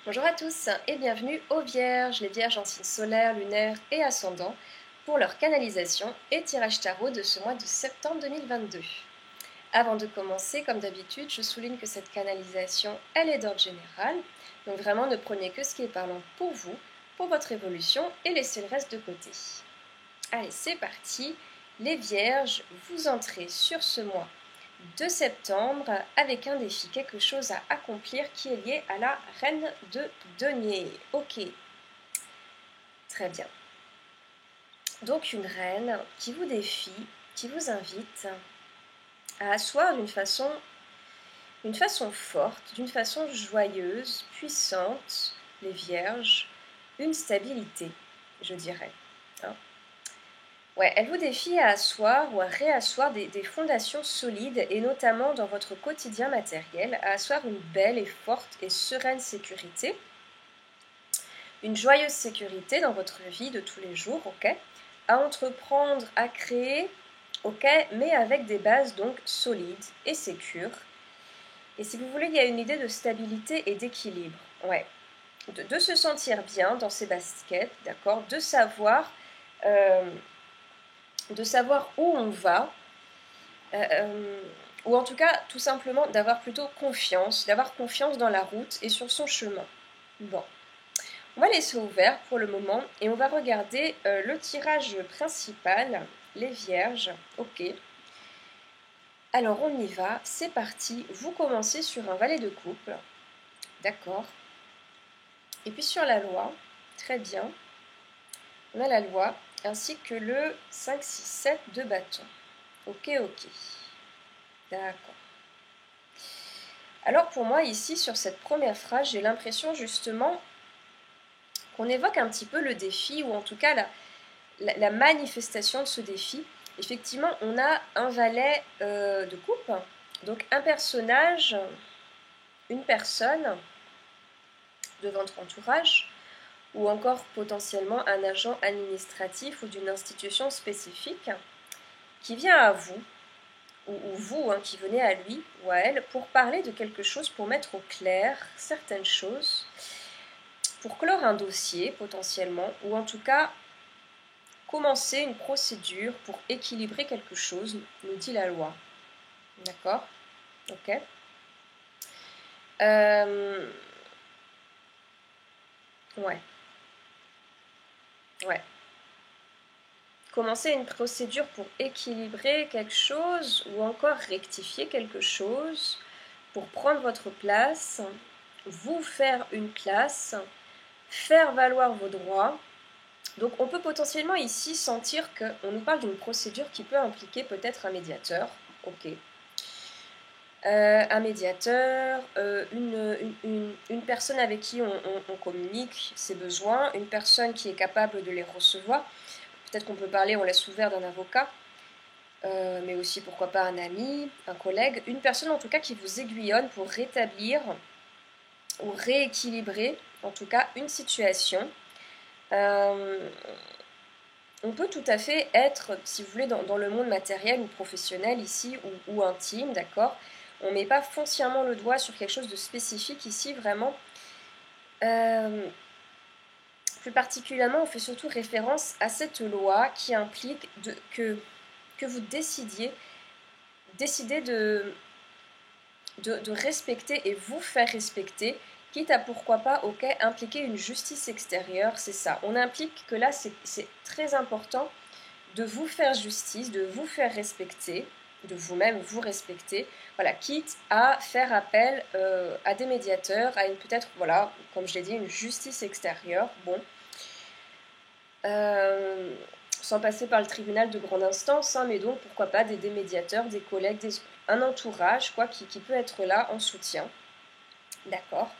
Bonjour à tous et bienvenue aux Vierges, les Vierges en signe solaire, lunaire et ascendant, pour leur canalisation et tirage tarot de ce mois de septembre 2022. Avant de commencer, comme d'habitude, je souligne que cette canalisation, elle est d'ordre général, donc vraiment ne prenez que ce qui est parlant pour vous, pour votre évolution et laissez le reste de côté. Allez, c'est parti, les Vierges, vous entrez sur ce mois de septembre avec un défi, quelque chose à accomplir qui est lié à la reine de denier. Ok, très bien. Donc une reine qui vous défie, qui vous invite à asseoir d'une façon forte, d'une façon joyeuse, puissante, les vierges, une stabilité, je dirais. Hein. Ouais, elle vous défie à asseoir ou à réasseoir des fondations solides et notamment dans votre quotidien matériel, à asseoir une belle et forte et sereine sécurité, une joyeuse sécurité dans votre vie de tous les jours, ok, à entreprendre, à créer, ok, mais avec des bases donc solides et sécures. Et si vous voulez, il y a une idée de stabilité et d'équilibre, ouais, de se sentir bien dans ses baskets, d'accord, de savoir où on va, ou en tout cas tout simplement d'avoir plutôt confiance, d'avoir confiance dans la route et sur son chemin. Bon, on va laisser ouvert pour le moment et on va regarder le tirage principal, les vierges, ok. Alors on y va, c'est parti, vous commencez sur un valet de couple, d'accord. Et puis sur la loi, très bien, on a la loi, ainsi que le 5, 6, 7 de bâton. Ok, ok. D'accord. Alors pour moi ici, sur cette première phrase, j'ai l'impression justement qu'on évoque un petit peu le défi, ou en tout cas la manifestation de ce défi. Effectivement, on a un valet de coupe, donc un personnage, une personne de votre entourage, ou encore potentiellement un agent administratif ou d'une institution spécifique qui vient à vous, ou vous qui venez à lui ou à elle pour parler de quelque chose, pour mettre au clair certaines choses, pour clore un dossier potentiellement, ou en tout cas commencer une procédure pour équilibrer quelque chose, nous dit la loi. D'accord? Ok. Ouais. Ouais. Commencer une procédure pour équilibrer quelque chose ou encore rectifier quelque chose, pour prendre votre place, vous faire une place, faire valoir vos droits. Donc on peut potentiellement ici sentir qu'on nous parle d'une procédure qui peut impliquer peut-être un médiateur, ok. Un médiateur, une personne avec qui on communique ses besoins, une personne qui est capable de les recevoir. Peut-être qu'on peut parler, on laisse ouvert d'un avocat, mais aussi pourquoi pas un ami, un collègue, une personne en tout cas qui vous aiguillonne pour rétablir ou rééquilibrer en tout cas une situation. On peut tout à fait être, si vous voulez, dans le monde matériel ou professionnel ici, ou intime, d'accord. On ne met pas foncièrement le doigt sur quelque chose de spécifique ici, vraiment. Plus particulièrement, on fait surtout référence à cette loi qui implique que vous décidez de respecter et vous faire respecter, quitte à pourquoi pas, ok, impliquer une justice extérieure, c'est ça. On implique que là, c'est très important de vous faire justice, de vous faire respecter, de vous-même vous respecter, voilà, quitte à faire appel à des médiateurs, à une peut-être, voilà, comme je l'ai dit, une justice extérieure, bon, sans passer par le tribunal de grande instance, hein, mais donc pourquoi pas des médiateurs, des collègues, un entourage, quoi, qui peut être là en soutien, d'accord.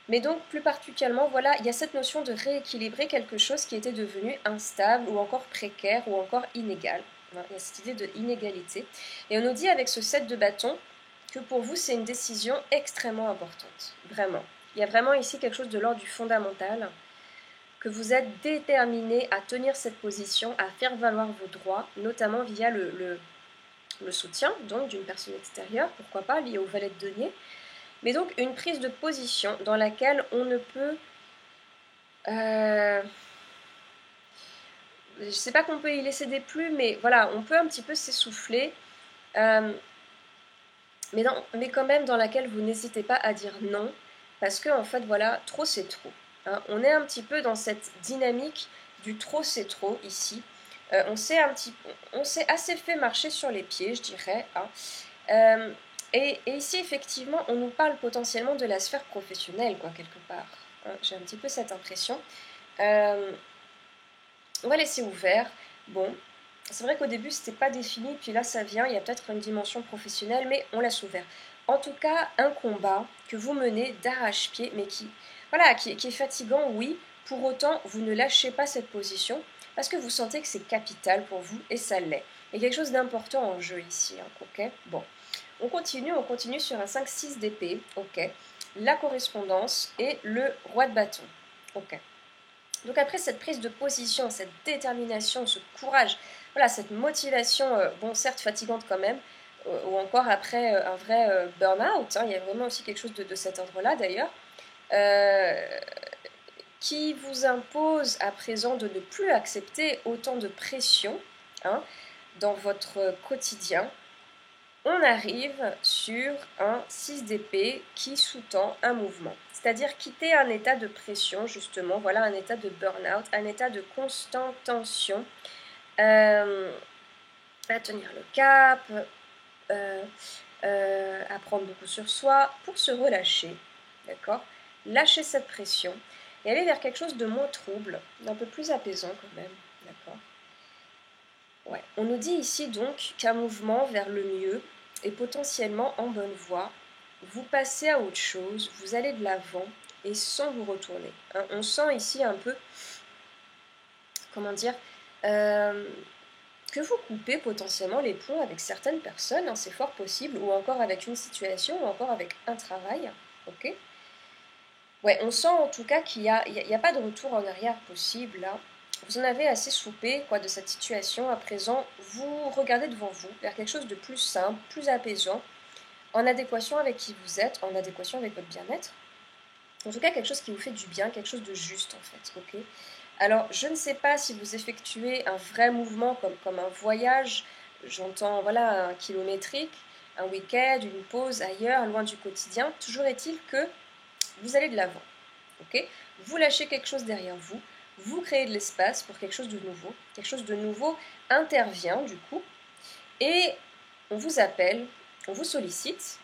Mais donc, plus particulièrement, voilà, il y a cette notion de rééquilibrer quelque chose qui était devenu instable ou encore précaire ou encore inégal. Il y a cette idée de inégalité. Et on nous dit avec ce 7 de bâton que pour vous, c'est une décision extrêmement importante. Vraiment. Il y a vraiment ici quelque chose de l'ordre du fondamental, que vous êtes déterminé à tenir cette position, à faire valoir vos droits, notamment via le soutien donc d'une personne extérieure, pourquoi pas, liée au valet de denier, mais donc une prise de position dans laquelle on ne peut... je ne sais pas qu'on peut y laisser des plumes, mais voilà, on peut un petit peu s'essouffler, mais quand même dans laquelle vous n'hésitez pas à dire non, parce que en fait, voilà, trop c'est trop. Hein. On est un petit peu dans cette dynamique du trop c'est trop ici. On s'est assez fait marcher sur les pieds, je dirais. Hein. Et ici, effectivement, on nous parle potentiellement de la sphère professionnelle, quoi, quelque part. Hein. J'ai un petit peu cette impression. On va laisser ouvert. Bon, c'est vrai qu'au début, c'était pas défini, puis là, ça vient. Il y a peut-être une dimension professionnelle, mais on laisse ouvert. En tout cas, un combat que vous menez d'arrache-pied, mais qui est fatigant, oui. Pour autant, vous ne lâchez pas cette position parce que vous sentez que c'est capital pour vous, et ça l'est. Il y a quelque chose d'important en jeu ici, hein, ok. Bon, on continue sur un 5-6 d'épée, ok. La correspondance et le roi de bâton, ok. Donc après cette prise de position, cette détermination, ce courage, voilà, cette motivation, bon certes fatigante quand même, ou encore après un vrai burn-out, hein, il y a vraiment aussi quelque chose de cet ordre-là d'ailleurs, qui vous impose à présent de ne plus accepter autant de pression, hein, dans votre quotidien. On arrive sur un 6 d'épée qui sous-tend un mouvement. C'est-à-dire quitter un état de pression, justement, voilà, un état de burn-out, un état de constante tension, à tenir le cap, à prendre beaucoup sur soi, pour se relâcher, d'accord? Lâcher cette pression et aller vers quelque chose de moins trouble, d'un peu plus apaisant quand même, d'accord? Ouais. On nous dit ici donc qu'un mouvement vers le mieux est potentiellement en bonne voie. Vous passez à autre chose, vous allez de l'avant et sans vous retourner. Hein, on sent ici un peu, comment dire, que vous coupez potentiellement les ponts avec certaines personnes, hein, c'est fort possible, ou encore avec une situation, ou encore avec un travail. Ok. Ouais, on sent en tout cas qu'il n'y a pas de retour en arrière possible là. Vous en avez assez soupé quoi, de cette situation. À présent, vous regardez devant vous vers quelque chose de plus simple, plus apaisant, en adéquation avec qui vous êtes, en adéquation avec votre bien-être. En tout cas, quelque chose qui vous fait du bien, quelque chose de juste en fait. Ok. Alors, je ne sais pas si vous effectuez un vrai mouvement comme un voyage, j'entends voilà un kilométrique, un week-end, une pause ailleurs, loin du quotidien. Toujours est-il que vous allez de l'avant. Okay, vous lâchez quelque chose derrière vous, vous créez de l'espace pour quelque chose de nouveau. Quelque chose de nouveau intervient du coup et on vous appelle, on vous sollicite,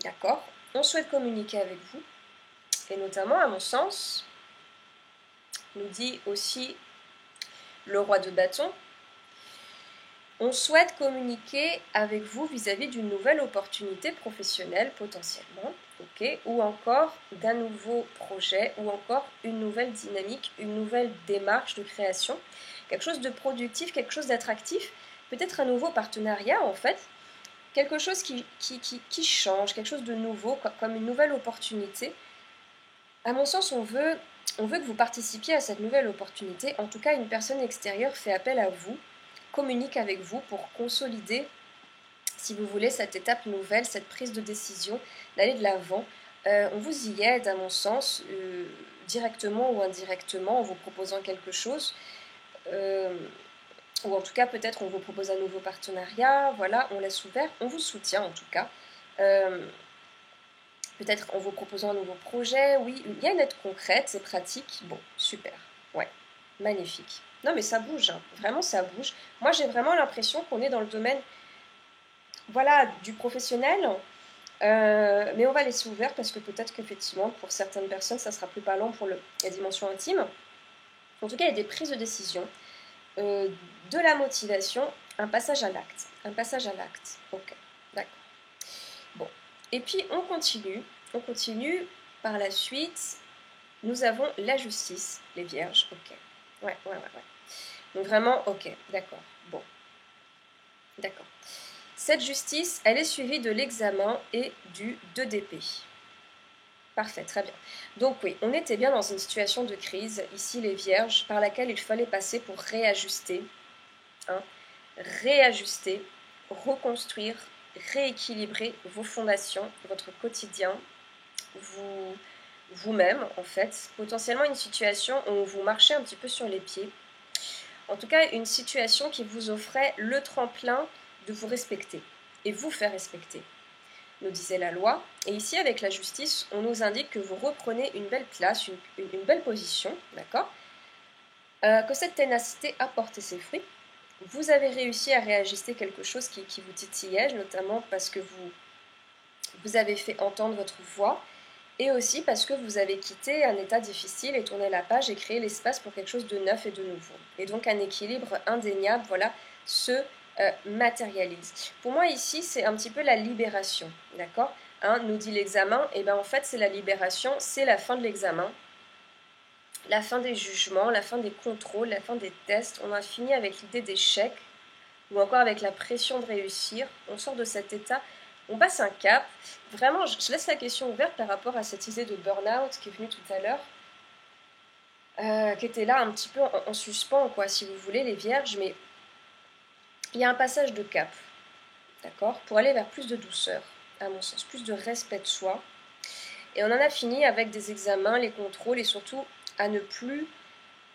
d'accord? On souhaite communiquer avec vous et notamment, à mon sens, nous dit aussi le roi de bâton, on souhaite communiquer avec vous vis-à-vis d'une nouvelle opportunité professionnelle potentiellement, okay, ou encore d'un nouveau projet, ou encore une nouvelle dynamique, une nouvelle démarche de création, quelque chose de productif, quelque chose d'attractif, peut-être un nouveau partenariat en fait, quelque chose qui change, quelque chose de nouveau, comme une nouvelle opportunité. À mon sens, on veut que vous participiez à cette nouvelle opportunité, en tout cas une personne extérieure fait appel à vous, communique avec vous pour consolider, si vous voulez, cette étape nouvelle, cette prise de décision, d'aller de l'avant. On vous y aide, à mon sens, directement ou indirectement, en vous proposant quelque chose, ou en tout cas, peut-être on vous propose un nouveau partenariat, voilà, on laisse ouvert, on vous soutient en tout cas. Peut-être en vous proposant un nouveau projet, oui, il y a une aide concrète, c'est pratique, bon, super, ouais, magnifique. Non mais ça bouge, hein. Vraiment ça bouge. Moi j'ai vraiment l'impression qu'on est dans le domaine, voilà, du professionnel, mais on va laisser ouvert parce que peut-être qu'effectivement pour certaines personnes ça sera plus parlant pour la dimension intime. En tout cas il y a des prises de décision, de la motivation, un passage à l'acte. Un passage à l'acte, ok, d'accord. Bon, et puis on continue par la suite. Nous avons la justice, les vierges, ok. Ouais. Donc vraiment, ok, d'accord, bon, d'accord. Cette justice, elle est suivie de l'examen et du 2 d'épée. Parfait, très bien. Donc oui, on était bien dans une situation de crise, ici les vierges, par laquelle il fallait passer pour réajuster. Hein, réajuster. reconstruire, rééquilibrer vos fondations, votre quotidien, vous-même en fait, potentiellement une situation où vous marchez un petit peu sur les pieds, en tout cas une situation qui vous offrait le tremplin de vous respecter et vous faire respecter, nous disait la loi. Et ici avec la justice, on nous indique que vous reprenez une belle place, une belle position, d'accord, que cette ténacité a porté ses fruits. Vous avez réussi à réajuster quelque chose qui vous titillait, notamment parce que vous avez fait entendre votre voix, et aussi parce que vous avez quitté un état difficile et tourné la page et créé l'espace pour quelque chose de neuf et de nouveau. Et donc un équilibre indéniable, voilà, se matérialise. Pour moi ici, c'est un petit peu la libération, d'accord, hein, nous dit l'examen, et bien en fait c'est la libération, c'est la fin de l'examen, la fin des jugements, la fin des contrôles, la fin des tests. On a fini avec l'idée d'échec ou encore avec la pression de réussir. On sort de cet état, on passe un cap. Vraiment, je laisse la question ouverte par rapport à cette idée de burn-out qui est venue tout à l'heure, qui était là un petit peu en suspens, quoi, si vous voulez, les vierges. Mais il y a un passage de cap, d'accord, pour aller vers plus de douceur, à mon sens, plus de respect de soi. Et on en a fini avec des examens, les contrôles et surtout à ne plus...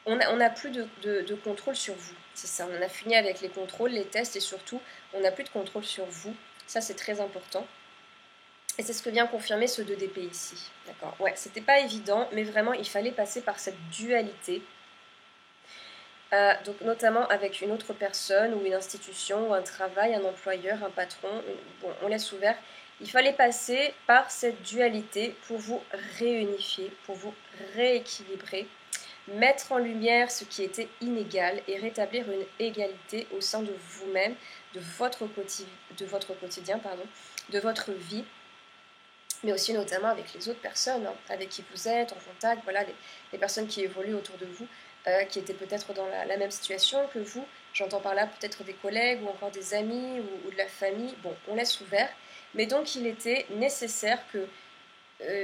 On n'a plus de contrôle sur vous, c'est ça. On a fini avec les contrôles, les tests et surtout, on n'a plus de contrôle sur vous. Ça, c'est très important. Et c'est ce que vient confirmer ce 2 d'épée ici. D'accord. Ouais, c'était pas évident, mais vraiment, il fallait passer par cette dualité. Donc, notamment avec une autre personne ou une institution ou un travail, un employeur, un patron. Bon, on laisse ouvert. Il fallait passer par cette dualité pour vous réunifier, pour vous rééquilibrer, mettre en lumière ce qui était inégal et rétablir une égalité au sein de vous-même, de votre quotidien, de votre vie, mais aussi notamment avec les autres personnes, hein, avec qui vous êtes en contact, voilà, les personnes qui évoluent autour de vous, qui étaient peut-être dans la même situation que vous. J'entends par là peut-être des collègues ou encore des amis ou de la famille. Bon, on laisse ouvert. Mais donc il était nécessaire que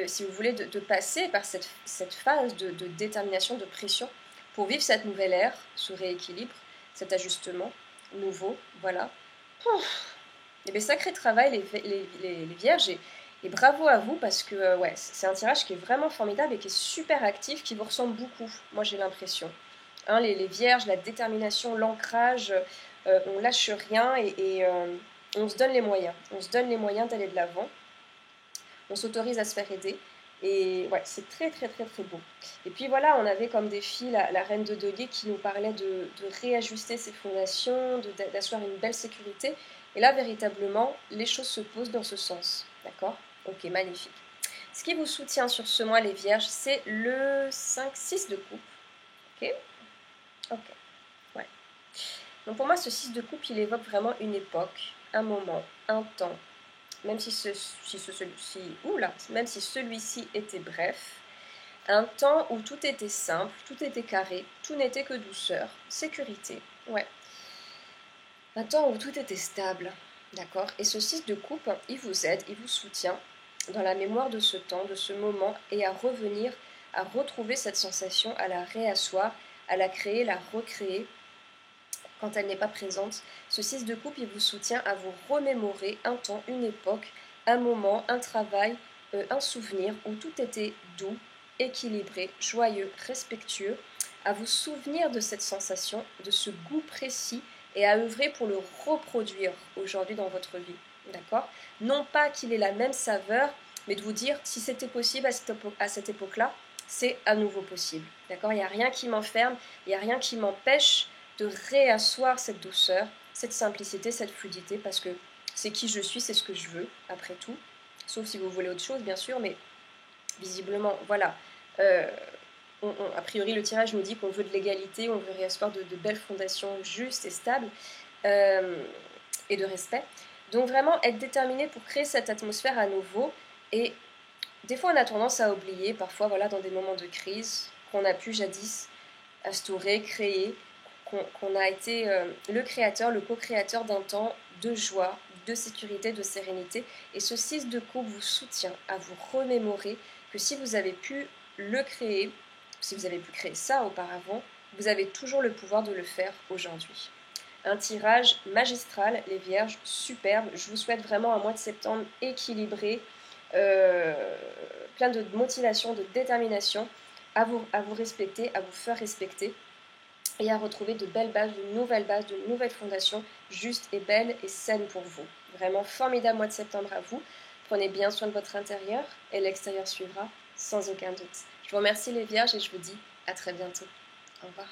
si vous voulez, de passer par cette phase de détermination, de pression, pour vivre cette nouvelle ère, ce rééquilibre, cet ajustement nouveau, voilà. Et bien, sacré travail, les vierges, et bravo à vous, parce que ouais, c'est un tirage qui est vraiment formidable et qui est super actif, qui vous ressemble beaucoup, moi j'ai l'impression. Hein, les vierges, la détermination, l'ancrage, on lâche rien et on se donne les moyens. On se donne les moyens d'aller de l'avant. On s'autorise à se faire aider. Et ouais, c'est très très très très beau. Et puis voilà, on avait comme défi la reine de deuil qui nous parlait de réajuster ses fondations, d'asseoir une belle sécurité. Et là, véritablement, les choses se posent dans ce sens. D'accord? Ok, magnifique. Ce qui vous soutient sur ce mois, les vierges, c'est le 5-6 de coupe. Ok? Ok. Ouais. Donc pour moi, ce 6 de coupe, il évoque vraiment une époque, un moment, un temps, même si celui-ci était bref, un temps où tout était simple, tout était carré, tout n'était que douceur, sécurité, ouais. Un temps où tout était stable, d'accord. Et ce 6 de coupe, il vous aide, il vous soutient dans la mémoire de ce temps, de ce moment, et à revenir, à retrouver cette sensation, à la réasseoir, à la créer, la recréer, quand elle n'est pas présente. Ce 6 de coupe, il vous soutient à vous remémorer un temps, une époque, un moment, un travail, un souvenir où tout était doux, équilibré, joyeux, respectueux, à vous souvenir de cette sensation, de ce goût précis et à œuvrer pour le reproduire aujourd'hui dans votre vie. D'accord? Non pas qu'il ait la même saveur, mais de vous dire si c'était possible à cette époque-là, c'est à nouveau possible. D'accord? Il n'y a rien qui m'enferme, il n'y a rien qui m'empêche de réasseoir cette douceur, cette simplicité, cette fluidité, parce que c'est qui je suis, c'est ce que je veux, après tout. Sauf si vous voulez autre chose, bien sûr, mais visiblement, voilà. A priori, le tirage nous dit qu'on veut de l'égalité, on veut réasseoir de belles fondations justes et stables, et de respect. Donc vraiment, être déterminé pour créer cette atmosphère à nouveau. Et des fois, on a tendance à oublier, parfois, voilà, dans des moments de crise, qu'on a pu jadis instaurer, créer, qu'on a été le créateur, le co-créateur d'un temps de joie, de sécurité, de sérénité. Et ce 6 de coupe vous soutient à vous remémorer que si vous avez pu le créer, si vous avez pu créer ça auparavant, vous avez toujours le pouvoir de le faire aujourd'hui. un tirage magistral, les Vierges, superbe. Je vous souhaite vraiment un mois de septembre équilibré, plein de motivation, de détermination à vous respecter, à vous faire respecter et à retrouver de belles bases, de nouvelles fondations justes et belles et saines pour vous. Vraiment formidable mois de septembre à vous. Prenez bien soin de votre intérieur et l'extérieur suivra sans aucun doute. Je vous remercie les Vierges et je vous dis à très bientôt. Au revoir.